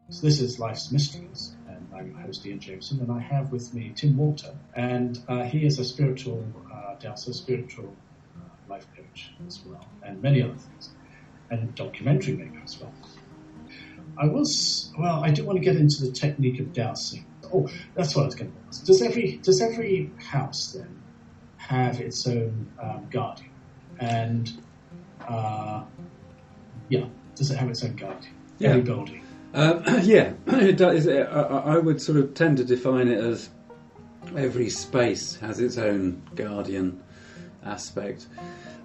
So this is Life's Mysteries, and I'm your host Ian Jamieson, and I have with me Tim Walter, and he is a spiritual dowser, spiritual life coach as well, and many other things, and documentary maker as well. I do want to get into the technique of dowsing. Oh, that's what I was going to ask. Does every house then have its own guardian? And does it have its own guardian? Yeah. Every building. Yeah, it does. I would sort of tend to define it as every space has its own guardian aspect.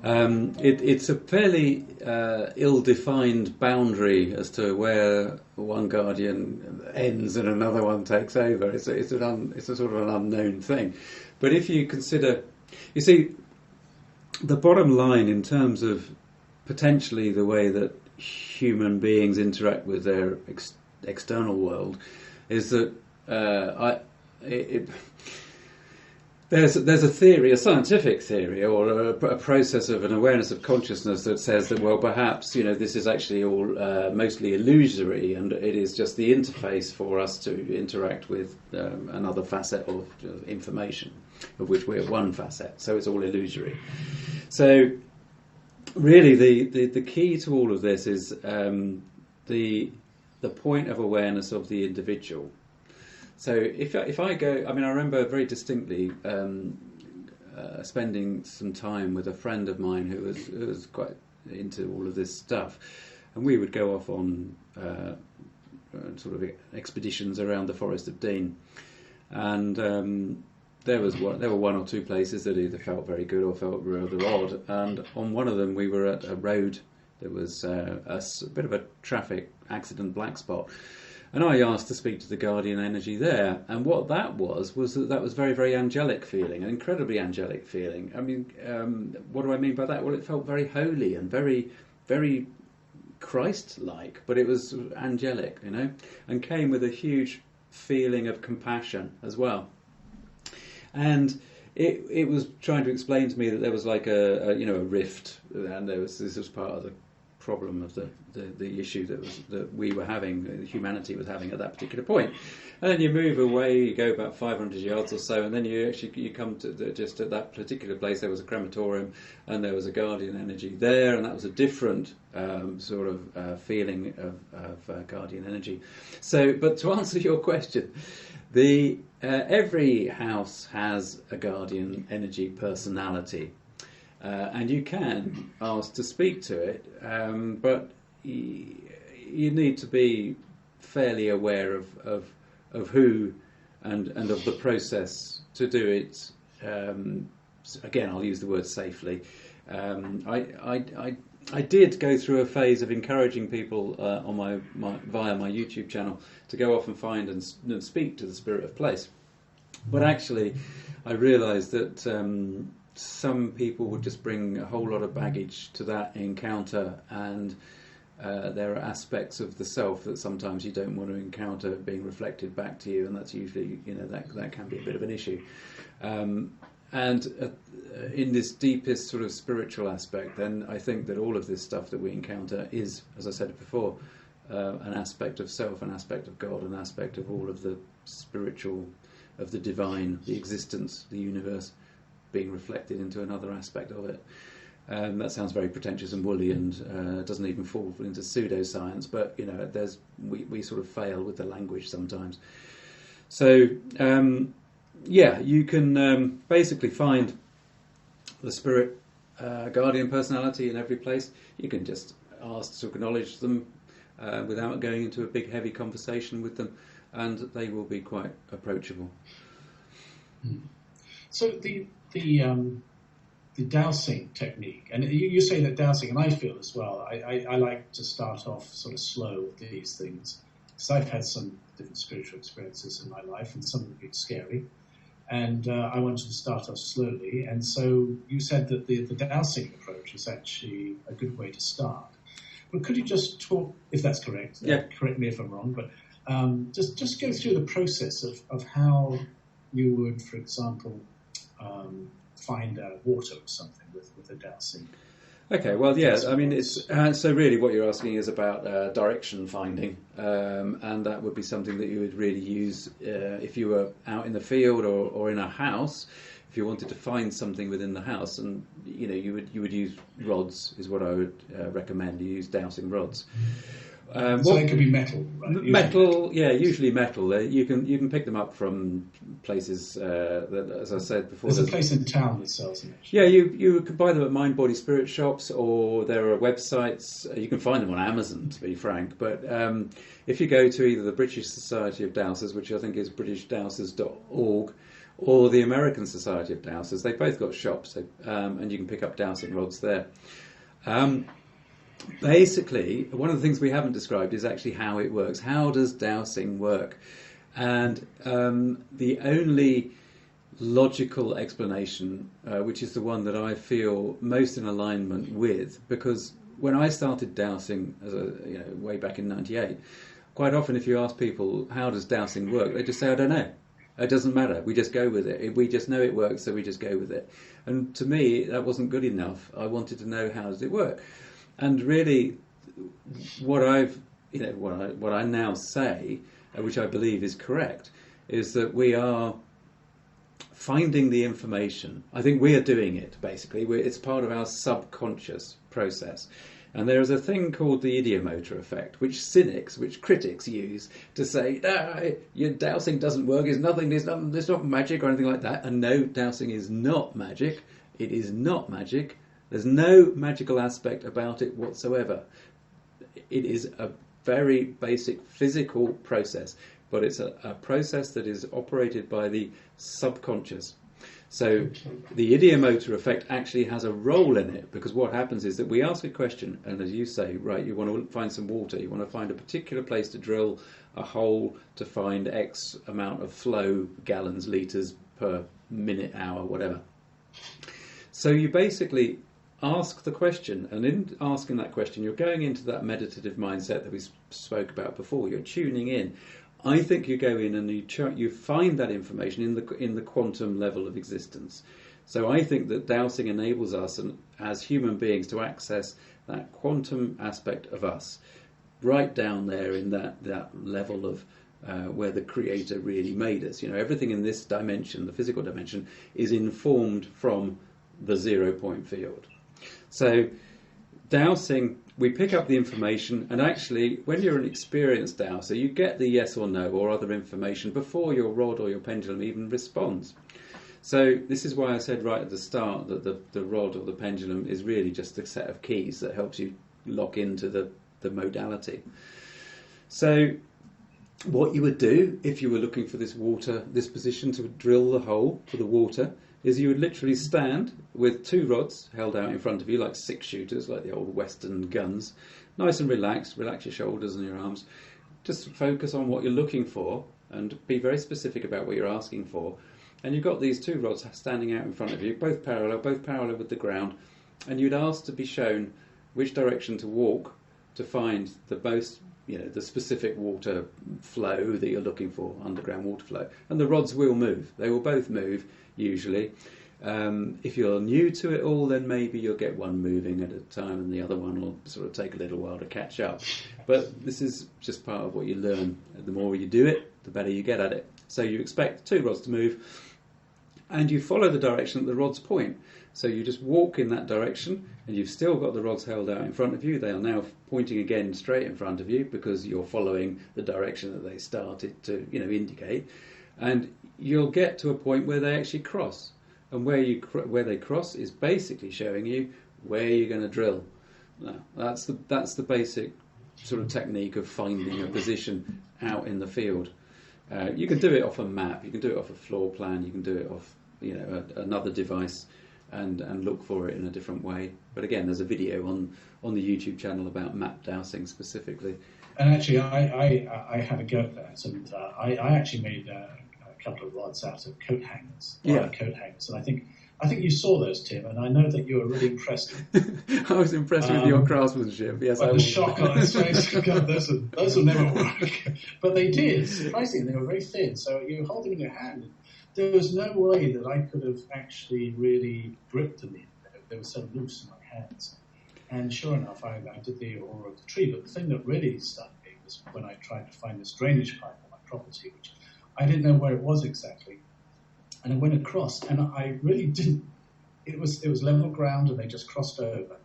It's a fairly ill-defined boundary as to where one guardian ends and another one takes over. It's a sort of an unknown thing. But if you consider, you see, the bottom line in terms of potentially the way that human beings interact with their external world is that there's a theory, a scientific theory, or a process of an awareness of consciousness that says that, well, perhaps this is actually all mostly illusory, and it is just the interface for us to interact with another facet of information, of which we're one facet. So it's all illusory. So really, the key to all of this is the point of awareness of the individual. So if I go, I remember very distinctly spending some time with a friend of mine who was quite into all of this stuff, and we would go off on sort of expeditions around the Forest of Dean, and there were one or two places that either felt very good or felt rather odd, and on one of them we were at a road. There was a bit of a traffic accident black spot. And I asked to speak to the guardian energy there, and what that was that was very, very angelic feeling, an incredibly angelic feeling. What do I mean by that? Well, it felt very holy and very, very Christ-like, but it was angelic, and came with a huge feeling of compassion as well. And it was trying to explain to me that there was like a rift, and this was part of the problem of the issue that we were having, humanity was having at that particular point. And then you move away, you go about 500 yards or so, and then you come to just at that particular place there was a crematorium, and there was a guardian energy there, and that was a different sort of feeling of guardian energy. So, but to answer your question, every house has a guardian energy personality. And you can ask to speak to it, but you need to be fairly aware of who and of the process to do it. Again, I'll use the word safely. I did go through a phase of encouraging people via my YouTube channel to go off and find and speak to the spirit of place, but actually I realised that some people would just bring a whole lot of baggage to that encounter, and there are aspects of the self that sometimes you don't want to encounter being reflected back to you, and that's usually, that can be a bit of an issue. And in this deepest sort of spiritual aspect, then I think that all of this stuff that we encounter is, as I said before, an aspect of self, an aspect of God, an aspect of all of the spiritual, of the divine, the existence, the universe, being reflected into another aspect of it. That sounds very pretentious and woolly, and doesn't even fall into pseudoscience, but we sort of fail with the language sometimes. So you can basically find the spirit guardian personality in every place. You can just ask to acknowledge them without going into a big heavy conversation with them, and they will be quite approachable. So the dowsing technique, and you say that dowsing, and I feel as well, I like to start off sort of slow with these things, because I've had some different spiritual experiences in my life, and some have been scary, and I wanted to start off slowly, and so you said that the dowsing approach is actually a good way to start. But could you just talk, if that's correct, correct me if I'm wrong, but just go through the process of how you would, for example, find water or something with a dowsing. Okay, well, yeah, I mean, it's so really what you're asking is about direction finding, and that would be something that you would really use if you were out in the field or in a house. If you wanted to find something within the house, and you would use rods, is what I would recommend. You use dowsing rods. So they could be metal, right? Metal, yeah, usually metal. You can pick them up from places that, as I said before. There's a place in town that sells them. Yeah, you could buy them at Mind Body Spirit shops, or there are websites. You can find them on Amazon, to be frank. But if you go to either the British Society of Dowsers, which I think is britishDowsers.org, or the American Society of Dowsers, they've both got shops, and you can pick up dowsing rods there. Basically, one of the things we haven't described is actually how it works. How does dowsing work? And the only logical explanation, which is the one that I feel most in alignment with, because when I started dowsing way back in '98, quite often if you ask people how does dowsing work, they just say, I don't know. It doesn't matter. We just go with it. We just know it works, so we just go with it. And to me, that wasn't good enough. I wanted to know how does it work. And really, what I now say, which I believe is correct, is that we are finding the information. I think we are doing it, basically. It's part of our subconscious process. And there is a thing called the ideomotor effect, which critics use to say, your dowsing doesn't work, it's not magic or anything like that. And no, dowsing is not magic. It is not magic. There's no magical aspect about it whatsoever. It is a very basic physical process, but it's a process that is operated by the subconscious. So the ideomotor effect actually has a role in it, because what happens is that we ask a question, and as you say, right, you want to find some water, you want to find a particular place to drill a hole to find X amount of flow, gallons, litres per minute, hour, whatever. So you basically ask the question, and in asking that question, you're going into that meditative mindset that we spoke about before. You're tuning in. I think you go in and you find that information in the quantum level of existence. So I think that dowsing enables us, as human beings, to access that quantum aspect of us, right down there in that level of where the Creator really made us. Everything in this dimension, the physical dimension, is informed from the 0 point field. So dowsing, we pick up the information, and actually when you're an experienced dowser, you get the yes or no or other information before your rod or your pendulum even responds. So this is why I said right at the start that the rod or the pendulum is really just a set of keys that helps you lock into the modality. So what you would do if you were looking for this position to drill the hole for the water, is you would literally stand with two rods held out in front of you like 6-shooters, like the old Western guns, nice and relaxed, relax your shoulders and your arms, just focus on what you're looking for and be very specific about what you're asking for. And you've got these two rods standing out in front of you, both parallel with the ground, and you'd ask to be shown which direction to walk to find the most, the specific water flow that you're looking for, underground water flow. And the rods will move. They will both move, usually. If you're new to it all, then maybe you'll get one moving at a time and the other one will sort of take a little while to catch up. But this is just part of what you learn. The more you do it, the better you get at it. So you expect two rods to move, and you follow the direction that the rods point. So you just walk in that direction, and you've still got the rods held out in front of you. They are now pointing again straight in front of you because you're following the direction that they started to, indicate. And you'll get to a point where they actually cross. And where they cross is basically showing you where you're going to drill. Now, that's the basic sort of technique of finding a position out in the field. You can do it off a map, you can do it off a floor plan, you can do it off another device and look for it in a different way. But again, there's a video on the YouTube channel about map dowsing specifically. And actually, I had a go at that, and I actually made a couple of rods out of coat hangers, coat hangers, and I think you saw those, Tim, and I know that you were really impressed. I was impressed with your craftsmanship. Yes, but the shock on his face, God, those will never work. But they did. Surprisingly, they were very thin, so you hold them in your hand. There was no way that I could have actually really gripped them in. They were so loose in my hands. And sure enough, I did the aura of the tree. But the thing that really stunned me was when I tried to find this drainage pipe on my property, which I didn't know where it was exactly. And I went across, and I really didn't. It was level ground, and they just crossed over.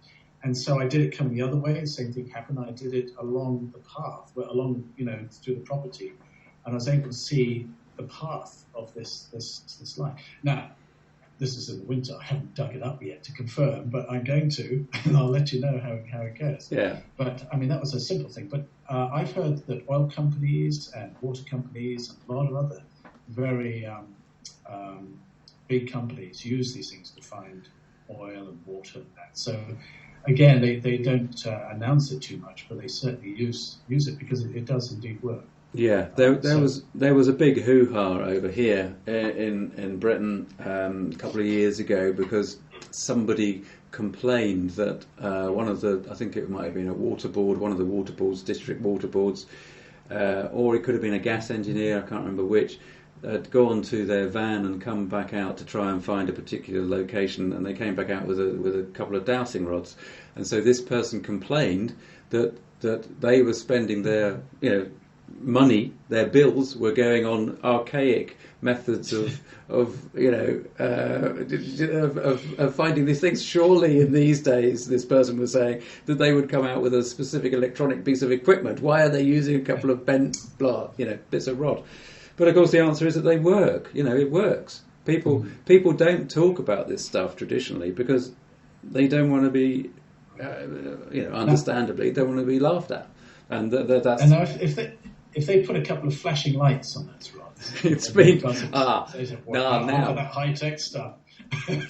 And so I did it coming the other way. The same thing happened. I did it along the path, along through the property, and I was able to see the path of this line. Now, this is in the winter. I haven't dug it up yet to confirm, but I'm going to, and I'll let you know how it goes. Yeah. But I mean, that was a simple thing. But I've heard that oil companies and water companies and a lot of other very big companies use these things to find oil and water and that. So again, they don't announce it too much, but they certainly use it because it does indeed work. Yeah, there was a big hoo-ha over here in Britain a couple of years ago because somebody complained that I think it might have been one of the water boards, district water boards, or it could have been a gas engineer, I can't remember which, had gone to their van and come back out to try and find a particular location, and they came back out with a couple of dowsing rods, and so this person complained that they were spending their money, their bills were going on archaic methods of finding these things. Surely in these days, this person was saying that they would come out with a specific electronic piece of equipment. Why are they using a couple of bent bits of rod? But of course, the answer is that they work. It works. People don't talk about this stuff traditionally because they don't want to be, understandably, don't want to be laughed at. And that's. And if they put a couple of flashing lights on those rods, it's been now that high tech stuff.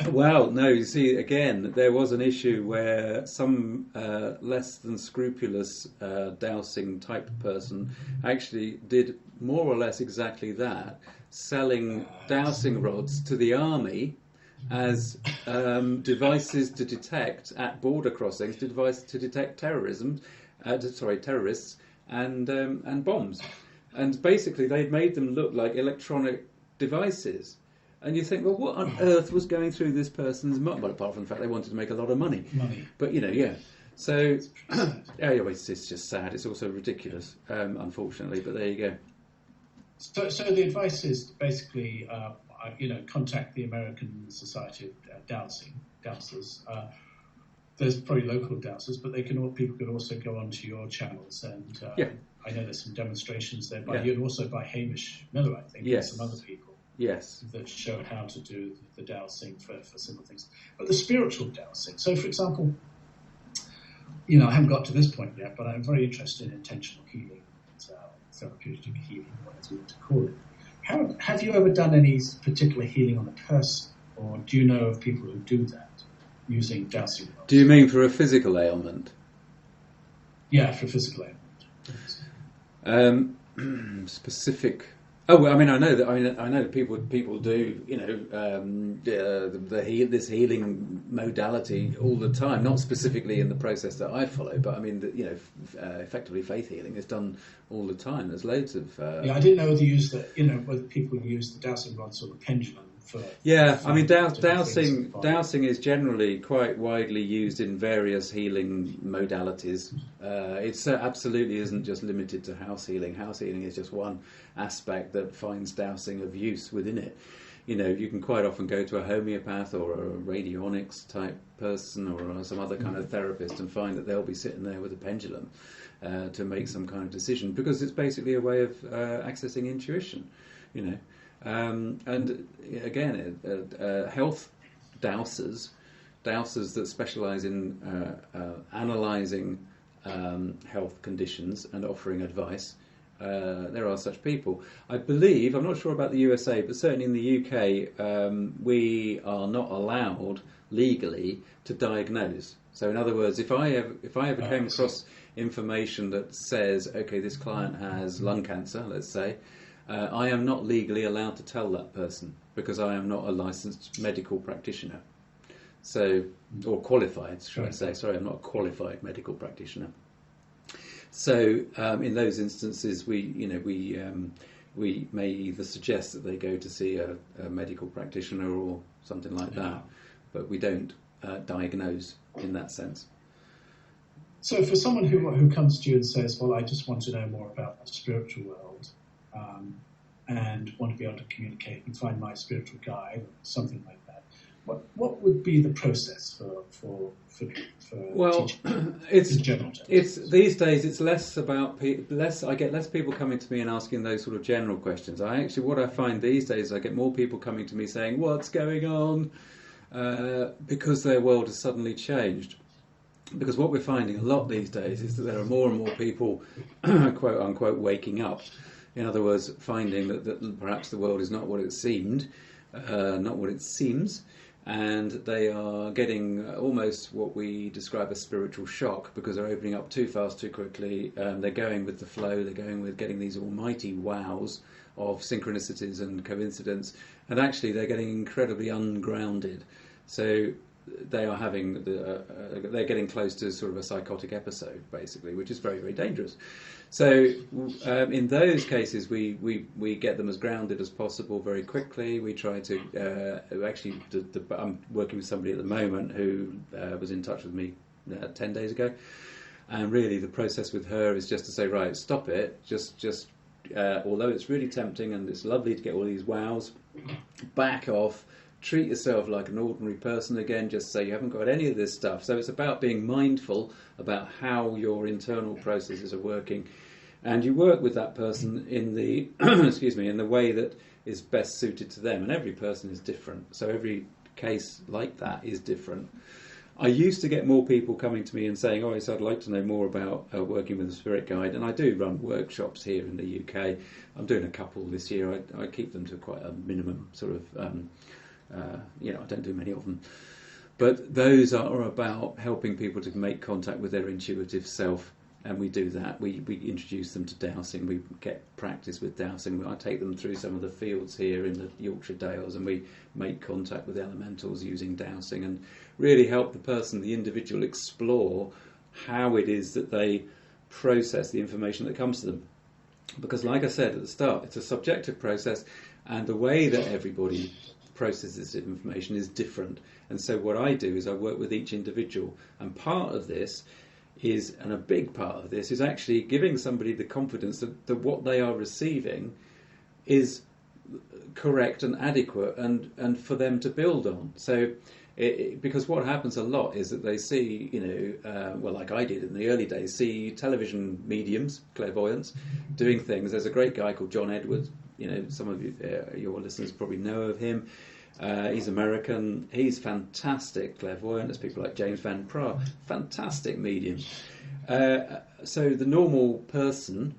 Well, no, you see, again, there was an issue where some less than scrupulous dowsing type person actually did more or less exactly that, selling dowsing rods to the army as devices to detect at border crossings, devices to detect terrorism, terrorists and bombs. And basically they'd made them look like electronic devices. And you think, well, what on earth was going through this person's mind? Well, apart from the fact they wanted to make a lot of money. But, yeah. So, it's just sad. It's also ridiculous, unfortunately. But there you go. So the advice is basically, contact the American Society of Dowsers. There's probably local dowsers, but people could also go onto your channels. And I know there's some demonstrations there by you and also by Hamish Miller, I think, and some other people. Yes. That show how to do the dowsing for simple things. But the spiritual dowsing. So, for example, I haven't got to this point yet, but I'm very interested in intentional healing, therapeutic healing, whatever you want to call it. Have you ever done any particular healing on a person, or do you know of people who do that using dowsing rods? Do you mean for a physical ailment? Yeah, for a physical ailment. Specific. Oh, well, I mean, I know people do, this healing modality all the time. Not specifically in the process that I follow, but I mean, effectively faith healing is done all the time. There's loads of. I didn't know whether people use the dowsing rods or the pendulum for. Yeah, I mean, dowsing is generally quite widely used in various healing modalities. It absolutely isn't just limited to house healing. House healing is just one aspect that finds dowsing of use within it. You can quite often go to a homeopath or a radionics type person or some other kind of therapist and find that they'll be sitting there with a pendulum to make some kind of decision, because it's basically a way of accessing intuition, and again, health dowsers that specialise in analysing health conditions and offering advice. There are such people. I believe, I'm not sure about the USA, but certainly in the UK, we are not allowed legally to diagnose. So in other words, if I ever came across information that says, okay, this client has lung cancer, let's say, I am not legally allowed to tell that person, because I am not a licensed medical practitioner. So, or qualified, should I say? Sorry, I'm not a qualified medical practitioner. So, in those instances, we may either suggest that they go to see a medical practitioner or something like that, but we don't diagnose in that sense. So for someone who comes to you and says, well, I just want to know more about the spiritual world, and want to be able to communicate and find my spiritual guide, or something like that, what would be the process for teaching? It's in general terms? It's these days it's less about I get less people coming to me and asking those sort of general questions. What I find these days, I get more people coming to me saying, what's going on, because their world has suddenly changed. Because what we're finding a lot these days is that there are more and more people, quote unquote, waking up. In other words, finding that perhaps the world is not what it seemed, not what it seems, and they are getting almost what we describe as spiritual shock, because they're opening up too fast, too quickly. They're going with the flow. They're going with getting these almighty wows of synchronicities and coincidence, and actually they're getting incredibly ungrounded. So they are having they're getting close to sort of a psychotic episode, basically, which is very, very dangerous. So in those cases, we get them as grounded as possible very quickly. We try to I'm working with somebody at the moment who was in touch with me 10 days ago, and really the process with her is just to say, right, stop it, just although it's really tempting and it's lovely to get all these wows, back off. Treat yourself like an ordinary person again, just say you haven't got any of this stuff. So it's about being mindful about how your internal processes are working, and you work with that person in the in the way that is best suited to them, and every person is different, so every case like that is different. I used to get more people coming to me and saying, oh, yes, I'd like to know more about working with a spirit guide, and I do run workshops here in the UK. I'm doing a couple this year. I keep them to quite a minimum sort of I don't do many of them, but those are about helping people to make contact with their intuitive self, and we do that. We introduce them to dowsing. We get practice with dowsing. I take them through some of the fields here in the Yorkshire Dales, and we make contact with elementals using dowsing, and really help the person, the individual, explore how it is that they process the information that comes to them. Because, like I said at the start, it's a subjective process, and the way that everybody processes information is different. And so what I do is I work with each individual, and part of this is, and a big part of this is actually giving somebody the confidence that what they are receiving is correct and adequate and for them to build on. So because what happens a lot is that they see, like I did in the early days, see television mediums, clairvoyants, doing things. There's a great guy called John Edwards. Some of you, your listeners probably know of him. He's American. He's fantastic clairvoyant. There's people like James Van Praagh, fantastic medium. So the normal person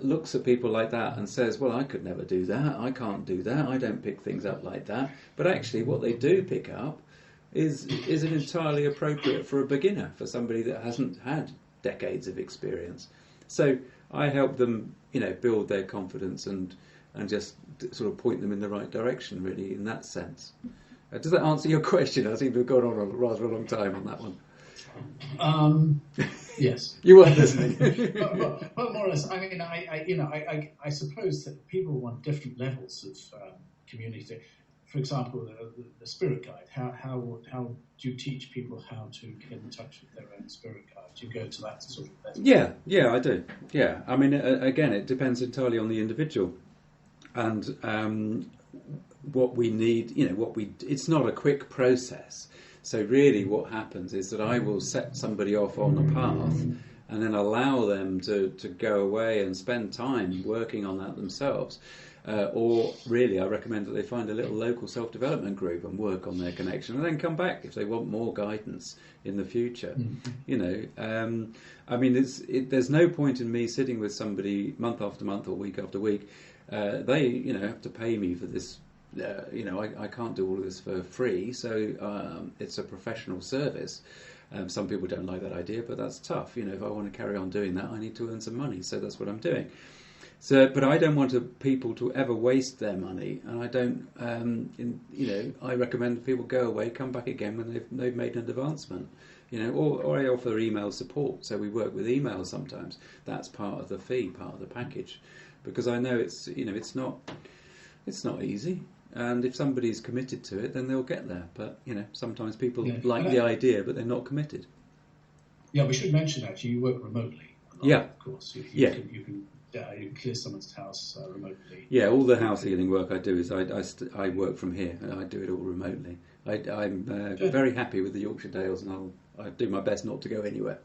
looks at people like that and says, well, I could never do that. I can't do that. I don't pick things up like that. But actually what they do pick up is entirely appropriate for a beginner, for somebody that hasn't had decades of experience. So I help them, build their confidence and just sort of point them in the right direction, really, in that sense. Does that answer your question? I seem to have gone on a rather long time on that one. Yes. You weren't listening. well, more or less. I mean, I suppose that people want different levels of community. For example, the spirit guide. How do you teach people how to get in touch with their own spirit guide? Do you go to that sort of level? Yeah, I do. Yeah, I mean, again, it depends entirely on the individual, and what we need. It's not a quick process. So really, what happens is that I will set somebody off on a path, and then allow them to go away and spend time working on that themselves. Or really, I recommend that they find a little local self-development group and work on their connection, and then come back if they want more guidance in the future. Mm-hmm. I mean, there's no point in me sitting with somebody month after month or week after week. They, have to pay me for this. I can't do all of this for free, so it's a professional service. Some people don't like that idea, but that's tough. If I want to carry on doing that, I need to earn some money, so that's what I'm doing. So, but I don't want people to ever waste their money, and I don't. I recommend that people go away, come back again when they've made an advancement. Or I offer email support, so we work with email sometimes. That's part of the fee, part of the package, because I know it's not easy. And if somebody's committed to it, then they'll get there. But sometimes people like the idea, but they're not committed. Yeah, we should mention actually you work remotely. Yeah. Of course. Yeah. You can clear someone's house remotely. Yeah, all the house healing work I do is I work from here, and I do it all remotely. I'm very happy with the Yorkshire Dales, and I do my best not to go anywhere.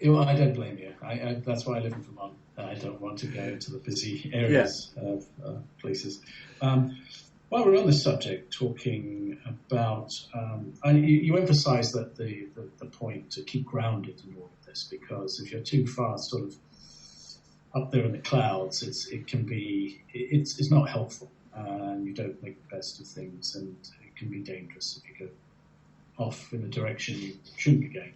Well, I don't blame you. That's why I live in Vermont. I don't want to go to the busy areas of places. While we're on this subject, talking about, you emphasise that the point to keep grounded in all of this, because if you're too far sort of up there in the clouds, it's not helpful, and you don't make the best of things, and it can be dangerous if you go off in a direction you shouldn't be going.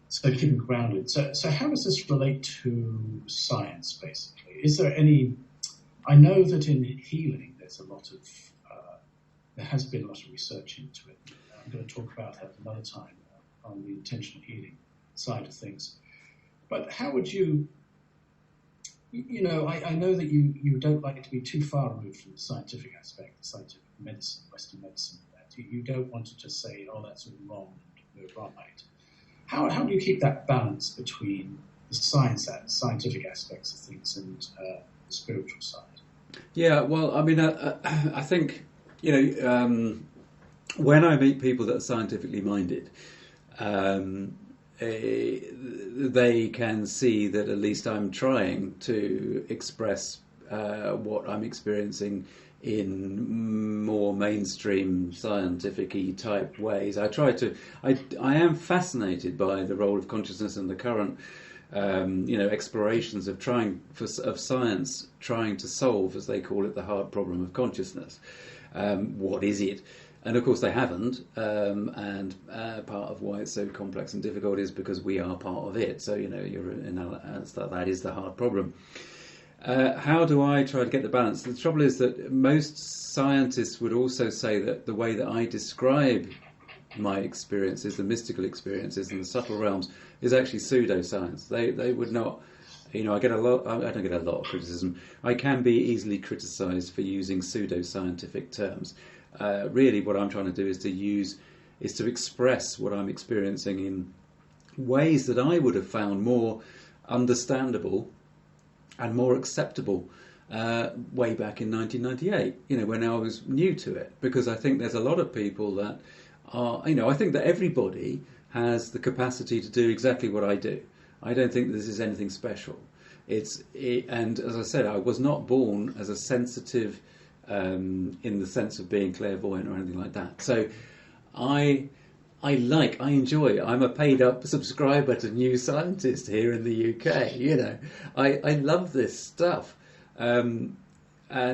So keeping grounded. So how does this relate to science, basically? Is there any... I know that in healing there has been a lot of research into it. I'm going to talk about that another time on the intentional healing side of things. But how would you... I know that you don't like to be too far removed from the scientific aspect, the scientific medicine, Western medicine. You don't want to just say, oh, that's all wrong and we're right. How do you keep that balance between the scientific aspects of things and the spiritual side? Yeah, well, I mean, I think, when I meet people that are scientifically minded, they can see that at least I'm trying to express what I'm experiencing in more mainstream scientific-y type ways. I am fascinated by the role of consciousness and the current explorations of science trying to solve, as they call it, the hard problem of consciousness. What is it? And of course they haven't, and part of why it's so complex and difficult is because we are part of it. So that is the hard problem. How do I try to get the balance? The trouble is that most scientists would also say that the way that I describe my experiences, the mystical experiences and the subtle realms, is actually pseudoscience. They would not, I don't get a lot of criticism. I can be easily criticised for using pseudoscientific terms. Really, what I'm trying to do is to express what I'm experiencing in ways that I would have found more understandable and more acceptable way back in 1998, when I was new to it. Because I think there's a lot of people that are, I think that everybody has the capacity to do exactly what I do. I don't think this is anything special. And as I said, I was not born as a sensitive, in the sense of being clairvoyant or anything like that. So I enjoy. I'm a paid up subscriber to New Scientist here in the UK. I love this stuff, and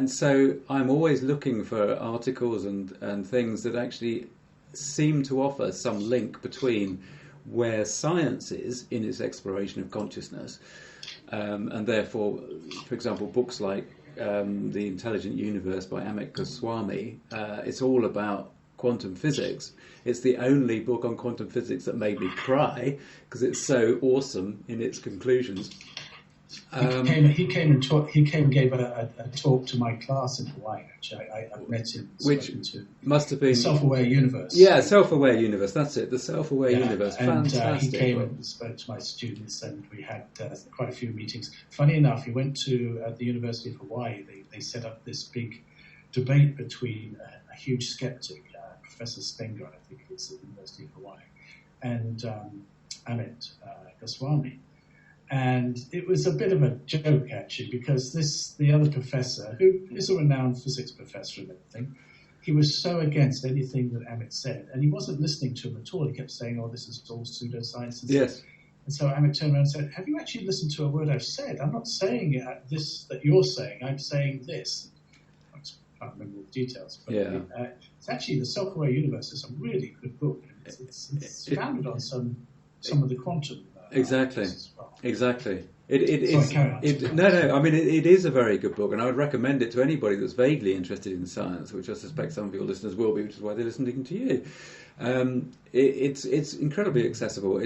so I'm always looking for articles and things that actually seem to offer some link between where science is in its exploration of consciousness, and therefore, for example, books like The Intelligent Universe by Amit Goswami. It's all about quantum physics. It's the only book on quantum physics that made me cry because it's so awesome in its conclusions. He came and gave a talk to my class in Hawaii. Actually, I've met him. Which must have been Self-Aware Universe. Yeah, Self-Aware Universe. That's it. The Self-Aware Universe. And fantastic. He came and spoke to my students, and we had quite a few meetings. Funny enough, he went to at the University of Hawaii. They set up this big debate between a huge skeptic, Professor Stenger, I think it is, at the University of Hawaii, and Amit Goswami. And it was a bit of a joke, actually, because the other professor, who is a renowned physics professor and everything, he was so against anything that Amit said, and he wasn't listening to him at all. He kept saying, oh, this is all pseudoscience. Yes. And so Amit turned around and said, have you actually listened to a word I've said? I'm not saying this that you're saying. I'm saying this. I can't remember all the details. But it's actually, The Self-Aware Universe is a really good book. It's founded on some of the quantum Exactly. as well. Exactly. It is a very good book, and I would recommend it to anybody that's vaguely interested in science, which I suspect some of your listeners will be, which is why they're listening to you. It's incredibly accessible.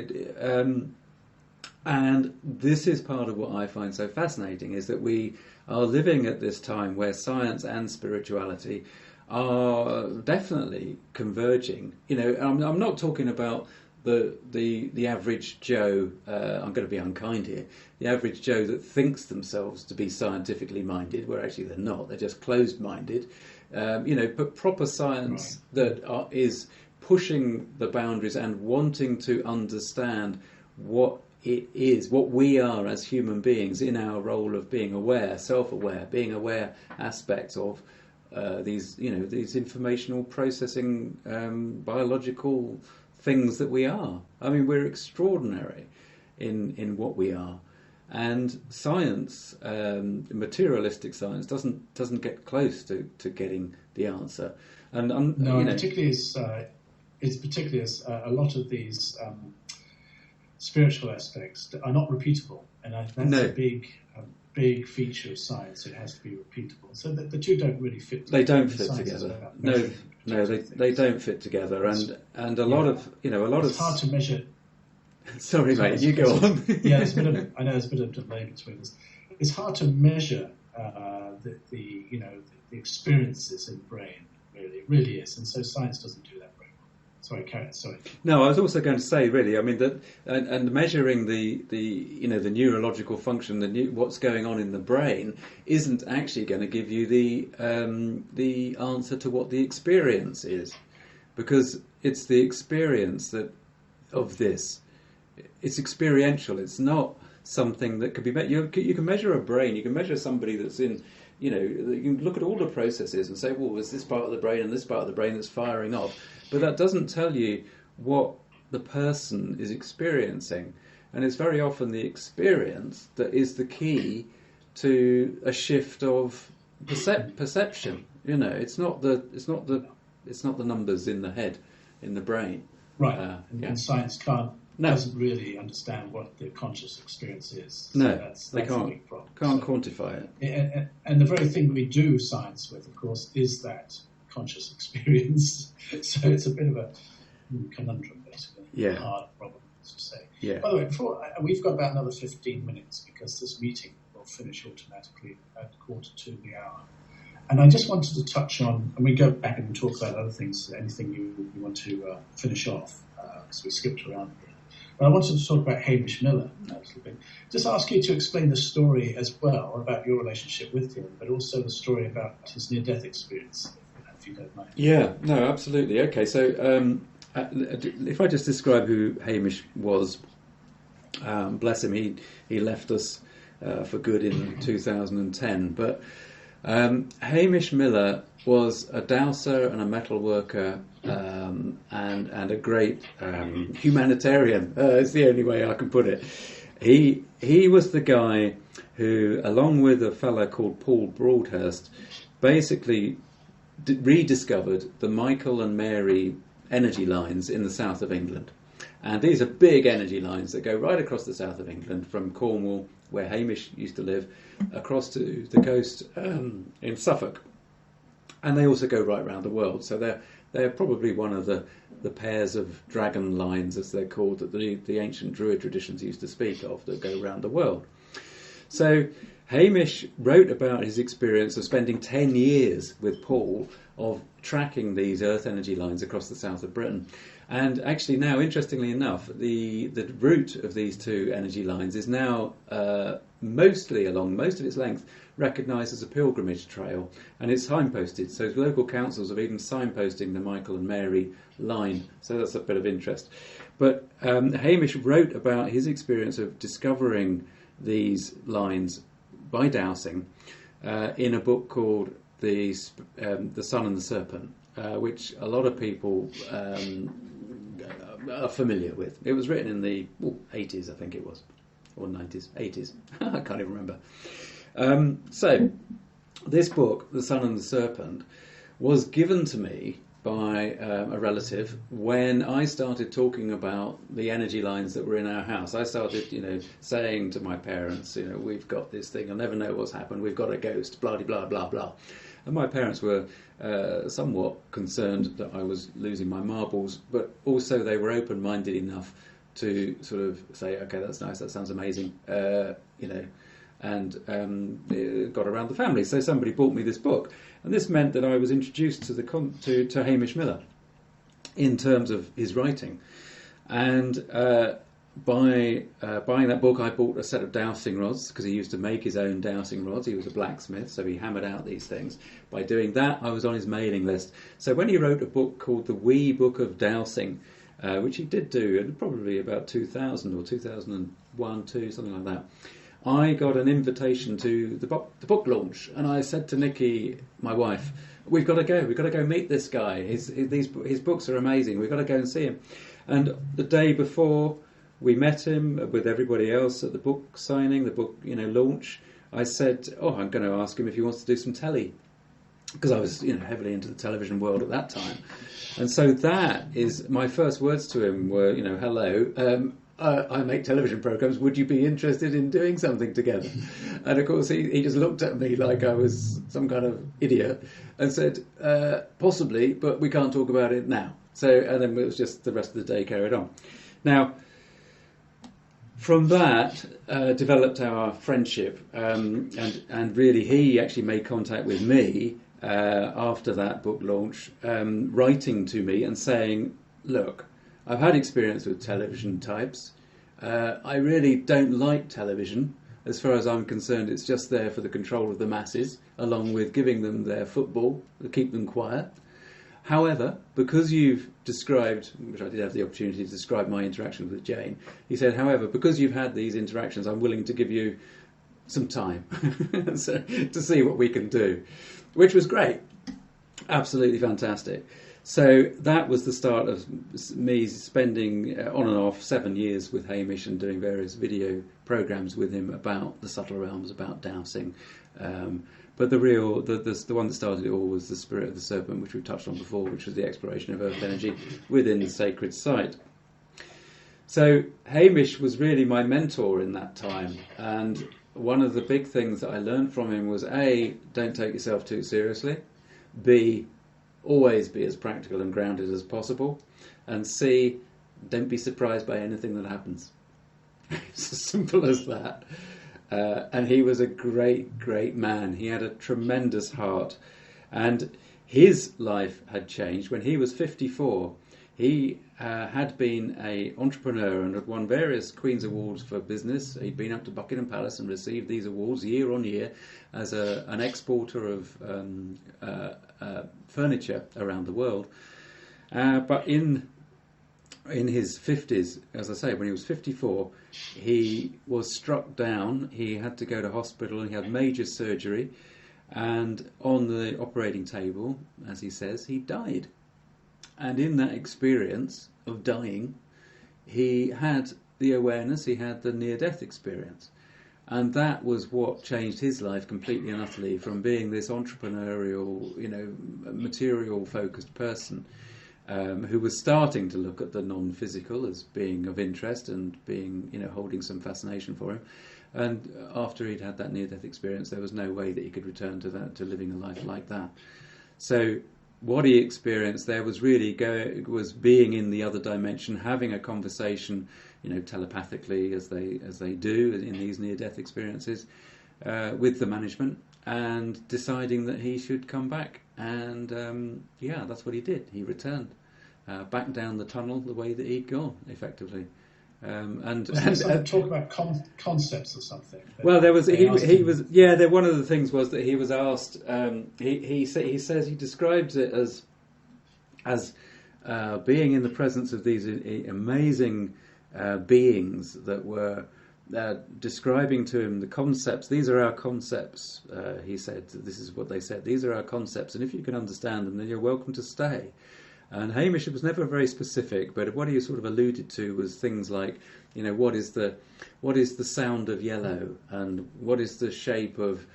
And this is part of what I find so fascinating, is that we are living at this time where science and spirituality are definitely converging. I'm not talking about the average Joe, I'm going to be unkind here, the average Joe that thinks themselves to be scientifically minded, where actually they're not, they're just closed-minded, but proper science that is pushing the boundaries and wanting to understand what it is, what we are as human beings in our role of being aware, self-aware, being aware aspects of these informational processing biological things that we are. I mean, we're extraordinary in what we are, and science, materialistic science, doesn't get close to getting the answer. And particularly as a lot of these spiritual aspects are not repeatable, and that's a big feature of science. It has to be repeatable. So the two don't really fit together. They don't fit together. No, they don't fit together. And a lot of it's hard to measure. Sorry, mate, you go on. Yeah, I know there's a bit of delay between us. It's hard to measure the experiences in the brain. It really is, and so science doesn't do that. Sorry. No, I was also going to say, really, I mean that, and measuring the neurological function, what's going on in the brain, isn't actually going to give you the answer to what the experience is, because it's the experience of this. It's experiential. It's not something that could be measured. You can measure a brain. You can measure somebody that's in. You can look at all the processes and say, well, there's this part of the brain and this part of the brain that's firing off. But that doesn't tell you what the person is experiencing. And it's very often the experience that is the key to a shift of perception. It's not the numbers in the head, in the brain. Right. And science doesn't really understand what the conscious experience is. No, that's they can't. A big problem. Can't quantify it. And the very thing we do science with, of course, is that conscious experience. So it's a bit of a conundrum, basically. Yeah. A hard problem to say. Yeah. By the way, we've got about another 15 minutes because this meeting will finish automatically at 1:45 the hour. And I just wanted to touch on, and we go back and talk about other things, anything you want to finish off, because we skipped around here. But I wanted to talk about Hamish Miller a little bit. Just ask you to explain the story as well about your relationship with him, but also the story about his near-death experience, if you don't mind. Yeah, no, absolutely. Okay, so if I just describe who Hamish was, bless him, he left us for good in 2010, but Hamish Miller was a dowser and a metal worker and a great humanitarian. It's the only way I can put it. He was the guy who, along with a fellow called Paul Broadhurst, basically rediscovered the Michael and Mary energy lines in the south of England. And these are big energy lines that go right across the south of England, from Cornwall, where Hamish used to live, across to the coast in Suffolk. And they also go right around the world. So they're probably one of the pairs of dragon lines, as they're called, that the ancient Druid traditions used to speak of, that go around the world. So Hamish wrote about his experience of spending 10 years with Paul of tracking these earth energy lines across the south of Britain. And actually now, interestingly enough, the route of these two energy lines is now mostly along most of its length recognised as a pilgrimage trail, and it's signposted. So local councils are even signposting the Michael and Mary line. So that's a bit of interest. But Hamish wrote about his experience of discovering these lines by dowsing in a book called The Sun and the Serpent, which a lot of people are familiar with. It was written in the 80s, I think it was, or 90s, 80s. I can't even remember. So this book, The Sun and the Serpent, was given to me by a relative when I started talking about the energy lines that were in our house. I started, saying to my parents, we've got this thing, I'll never know what's happened, we've got a ghost, blah, blah, blah, blah. And my parents were somewhat concerned that I was losing my marbles, but also they were open-minded enough to sort of say, okay, that's nice, that sounds amazing, and it got around the family. So somebody bought me this book, and this meant that I was introduced to Hamish Miller in terms of his writing. And by buying that book, I bought a set of dowsing rods, because he used to make his own dowsing rods. He was a blacksmith, so he hammered out these things. By doing that, I was on his mailing list. So when he wrote a book called The Wee Book of Dowsing, which he did do in probably about 2000 or 2001, 2, something like that, I got an invitation to the book launch, and I said to Nikki, my wife, we've got to go meet this guy. His books are amazing. We've got to go and see him. And the day before we met him with everybody else at the book signing, the book launch, I said, I'm going to ask him if he wants to do some telly, because I was heavily into the television world at that time. And so that is my first words to him were, hello, I make television programmes, would you be interested in doing something together? And of course he just looked at me like I was some kind of idiot and said, possibly, but we can't talk about it now. And then it was just the rest of the day carried on. Now, from that developed our friendship, and really he actually made contact with me after that book launch, writing to me and saying, look, I've had experience with television types. I really don't like television. As far as I'm concerned, it's just there for the control of the masses, along with giving them their football to keep them quiet. However, because you've described, which I did have the opportunity to describe my interactions with Jane, he said, however, because you've had these interactions, I'm willing to give you some time so, to see what we can do, which was great. Absolutely fantastic. So that was the start of me spending on and off 7 years with Hamish and doing various video programmes with him about the subtle realms, about dowsing. But the one that started it all was the Spirit of the Serpent, which we've touched on before, which was the exploration of earth energy within the sacred site. So Hamish was really my mentor in that time, and one of the big things that I learned from him was A, don't take yourself too seriously, B, always be as practical and grounded as possible, and C, don't be surprised by anything that happens. It's as simple as that. And he was a great, great man. He had a tremendous heart, and his life had changed. When he was 54, he had been an entrepreneur and had won various Queen's Awards for business. He'd been up to Buckingham Palace and received these awards year on year as an exporter of furniture around the world. But in his 50s, as I say, when he was 54, he was struck down. He had to go to hospital. He had major surgery, and on the operating table, as he says, he died. And in that experience of dying, he had the awareness, he had the near-death experience. And that was what changed his life completely and utterly, from being this entrepreneurial, material-focused person who was starting to look at the non-physical as being of interest and being, holding some fascination for him. And after he'd had that near-death experience, there was no way that he could return to that, to living a life like that. So what he experienced there was really was being in the other dimension, having a conversation, telepathically as they do in these near-death experiences, with the management, and deciding that he should come back. And that's what he did. He returned back down the tunnel the way that he'd gone, effectively. Talk about concepts or something. Well, there was he was one of the things was that he was asked. He says he describes it as being in the presence of these amazing beings that were describing to him the concepts. These are our concepts. He said, this is what they said. These are our concepts, and if you can understand them, then you're welcome to stay. And Hamish was never very specific, but what he sort of alluded to was things like, what is the sound of yellow, and what is the shape of,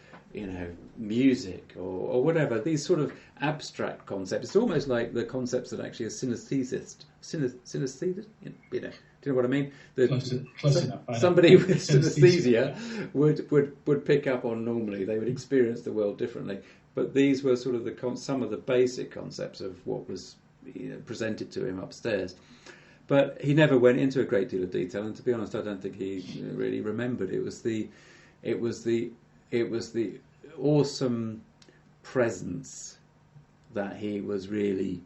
music, or whatever. These sort of abstract concepts. It's almost like the concepts that actually a synesthesist, do you know what I mean? Close enough. Somebody with synesthesia would pick up on normally. They would experience the world differently. But these were sort of some of the basic concepts of what was presented to him upstairs. But he never went into a great deal of detail, and to be honest, I don't think he really remembered. It was the awesome presence that he was really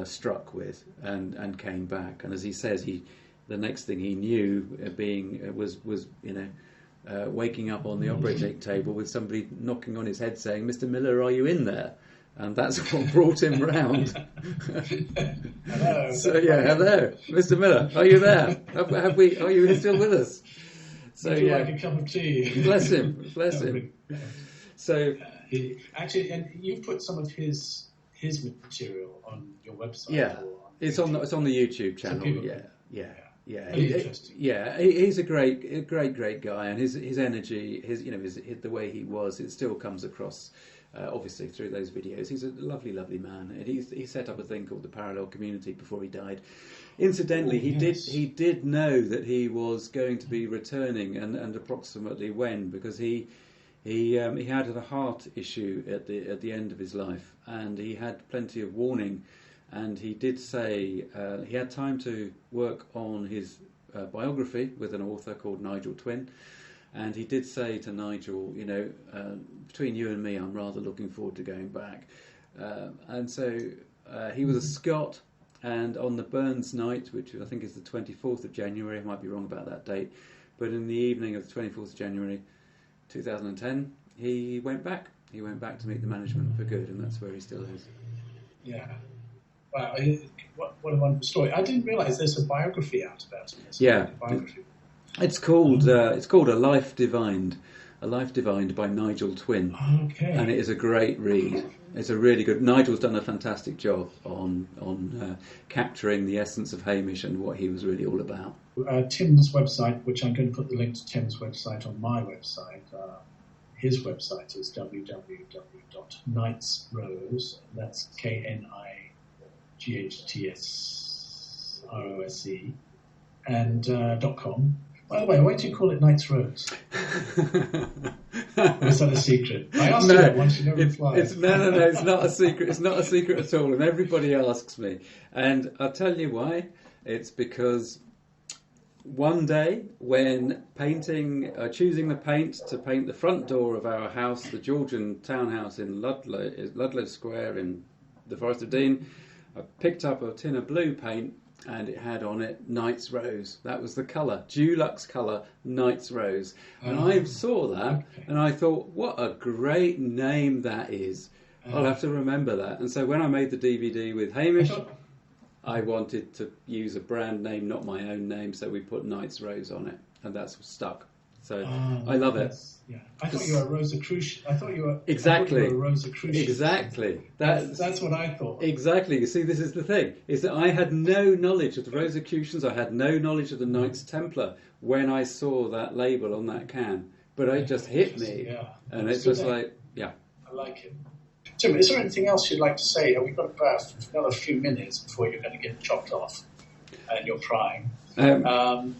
struck with, and came back. And as he says, the next thing he knew was waking up on the operating table with somebody knocking on his head saying, "Mr. Miller, are you in there?" And that's what brought him round. Hello. So hello, Mr. Miller, are you there? Are you still with us? So would you like a cup of tea? Bless him. So actually, and you've put some of his material on your website. Yeah, it's on the YouTube channel. Yeah. He's a great guy, and his energy, the way he was, it still comes across. Obviously through those videos. He's a lovely man, and he set up a thing called the Parallel Community before he died. Incidentally, he did know that he was going to be returning, and approximately when, because he had a heart issue at the end of his life, and he had plenty of warning, and he did say he had time to work on his biography with an author called Nigel Twyn. And he did say to Nigel, between you and me, I'm rather looking forward to going back. And so he was a Scot, and on the Burns night, which I think is the 24th of January, I might be wrong about that date, but in the evening of the 24th of January 2010, he went back. He went back to meet the management for good, and that's where he still is. Yeah. Wow, what a wonderful story. I didn't realise there's a biography out about him. It's called A Life Divined by Nigel Twyn. Okay. And it is a great read. It's a really good. Nigel's done a fantastic job on capturing the essence of Hamish and what he was really all about. Tim's website, which I'm going to put the link to Tim's website on my website. His website is www.knightsrose. That's KNIGHTSROSE and .com. By the way, why do you call it Knight's Rose? Or is that a secret? I asked you that once, you never replied. No, it's not a secret. It's not a secret at all, and everybody asks me. And I'll tell you why. It's because one day when choosing the paint to paint the front door of our house, the Georgian townhouse in Ludlow Square in the Forest of Dean, I picked up a tin of blue paint, and it had on it Knight's Rose. That was the colour, Dulux colour, Knight's Rose. And I saw that, and I thought, what a great name that is. I'll have to remember that. And so when I made the DVD with Hamish, I wanted to use a brand name, not my own name, so we put Knight's Rose on it, and that's stuck. So I love it. Yeah. I thought you were a Rosicrucian. Exactly. I thought you were a Rosicrucian. Exactly. That's what I thought. Exactly. You see, this is the thing, is that I had no knowledge of the Rosicrucians, I had no knowledge of the Knights Templar when I saw that label on that can. But it just hit me. Yeah. And it's just like, yeah. I like it. Tim, is there anything else you'd like to say? We've got about another few minutes before you're going to get chopped off and you're crying. Any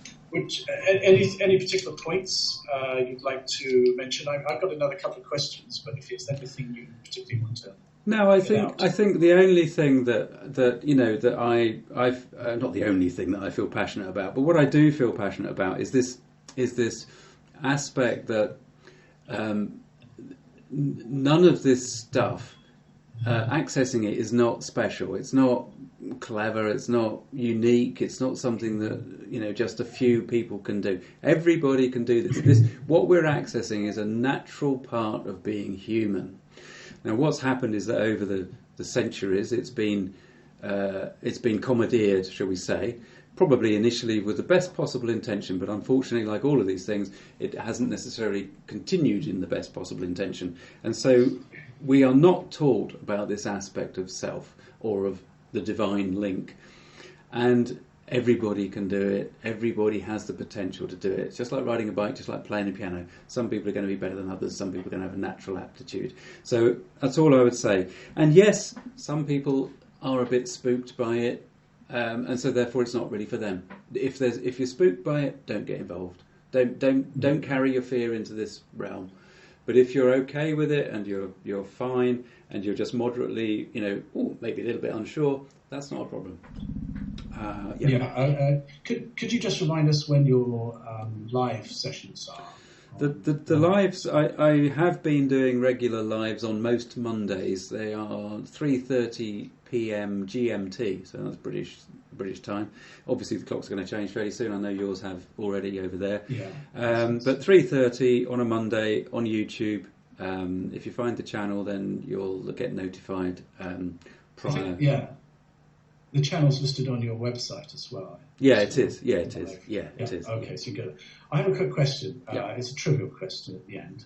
particular points you'd like to mention? I've got another couple of questions, but if it's anything you particularly want to... No, I think the only thing that I've not the only thing that I feel passionate about, but what I do feel passionate about is this aspect that none of this stuff, accessing it is not special. It's not clever. It's not unique. It's not something that just a few people can do. Everybody can do this. What we're accessing is a natural part of being human. Now, what's happened is that over the centuries, it's been commandeered, shall we say, probably initially with the best possible intention, but unfortunately, like all of these things, it hasn't necessarily continued in the best possible intention. And so we are not taught about this aspect of self or of the divine link. And everybody can do it. Everybody has the potential to do it. It's just like riding a bike, just like playing a piano. Some people are going to be better than others. Some people are going to have a natural aptitude. So that's all I would say. And yes, some people are a bit spooked by it. And so therefore it's not really for them. If you're spooked by it, don't get involved. Don't carry your fear into this realm. But if you're okay with it and you're fine and you're just moderately, maybe a little bit unsure, that's not a problem. Could you just remind us when your live sessions are? The lives, I have been doing regular lives on most Mondays. They are 3:30 p.m. GMT, so that's British time. Obviously, the clock's going to change fairly soon. I know yours have already over there. Yeah. But 3:30 on a Monday on YouTube. If you find the channel, then you'll get notified prior. Yeah. The channel's listed on your website as well. Yeah, it is. Yeah, it is. Yeah, it is. Okay, so good. I have a quick question. It's a trivial question at the end.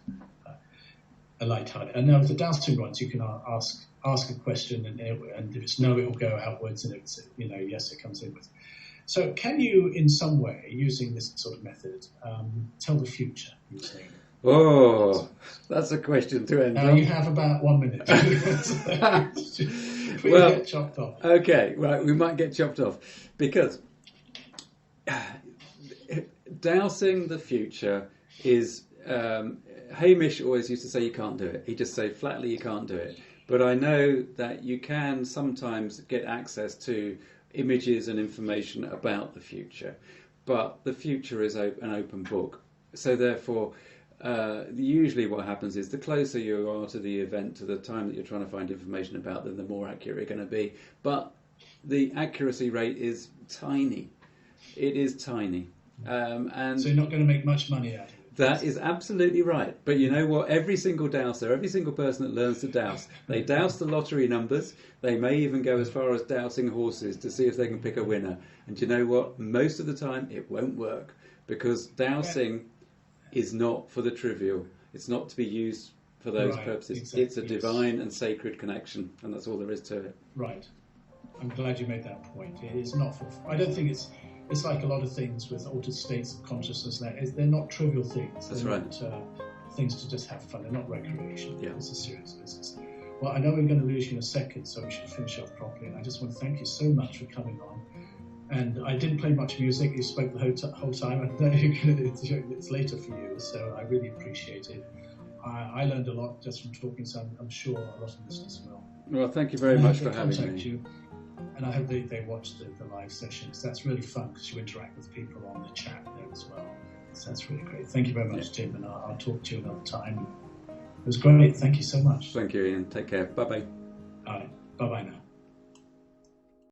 A light-hearted. And now with the Dowsing ones, you can ask a question, and if it's no, it will go outwards, and if it's yes, it comes inwards. So, can you, in some way, using this sort of method, tell the future using? Oh, that's a question to end on. You have about 1 minute. We get chopped off. Okay, right, we might get chopped off because dowsing the future is. Hamish always used to say you can't do it. He'd just say flatly you can't do it. But I know that you can sometimes get access to images and information about the future. But the future is an open book. So therefore, usually what happens is the closer you are to the event, to the time that you're trying to find information about them, the more accurate you're going to be. But the accuracy rate is tiny. It is tiny. And so you're not going to make much money out of it. That is absolutely right. But you know what? Every single dowser, every single person that learns to douse, they douse the lottery numbers. They may even go as far as dousing horses to see if they can pick a winner. And you know what? Most of the time it won't work because dowsing is not for the trivial. It's not to be used for those purposes. Exactly, it's a divine and sacred connection, and that's all there is to it. Right. I'm glad you made that point. It is not for... I don't think it's like a lot of things with altered states of consciousness. They're not trivial things. That's they're right. Not, things to just have fun. They're not recreation. Yeah. It's a serious business. Well, I know we're going to lose you in a second, so we should finish off properly. And I just want to thank you so much for coming on. And I didn't play much music. You spoke the whole time. I know it's later for you, so I really appreciate it. I learned a lot just from talking, so I'm sure a lot of listeners will. Well, thank you very much for having me. You. And I hope they watch the live session, because that's really fun, because you interact with people on the chat there as well. So that's really great. Thank you very much, Tim, and I'll talk to you another time. It was great. Thank you so much. Thank you, Ian. Take care. Bye-bye. All right. Bye-bye now.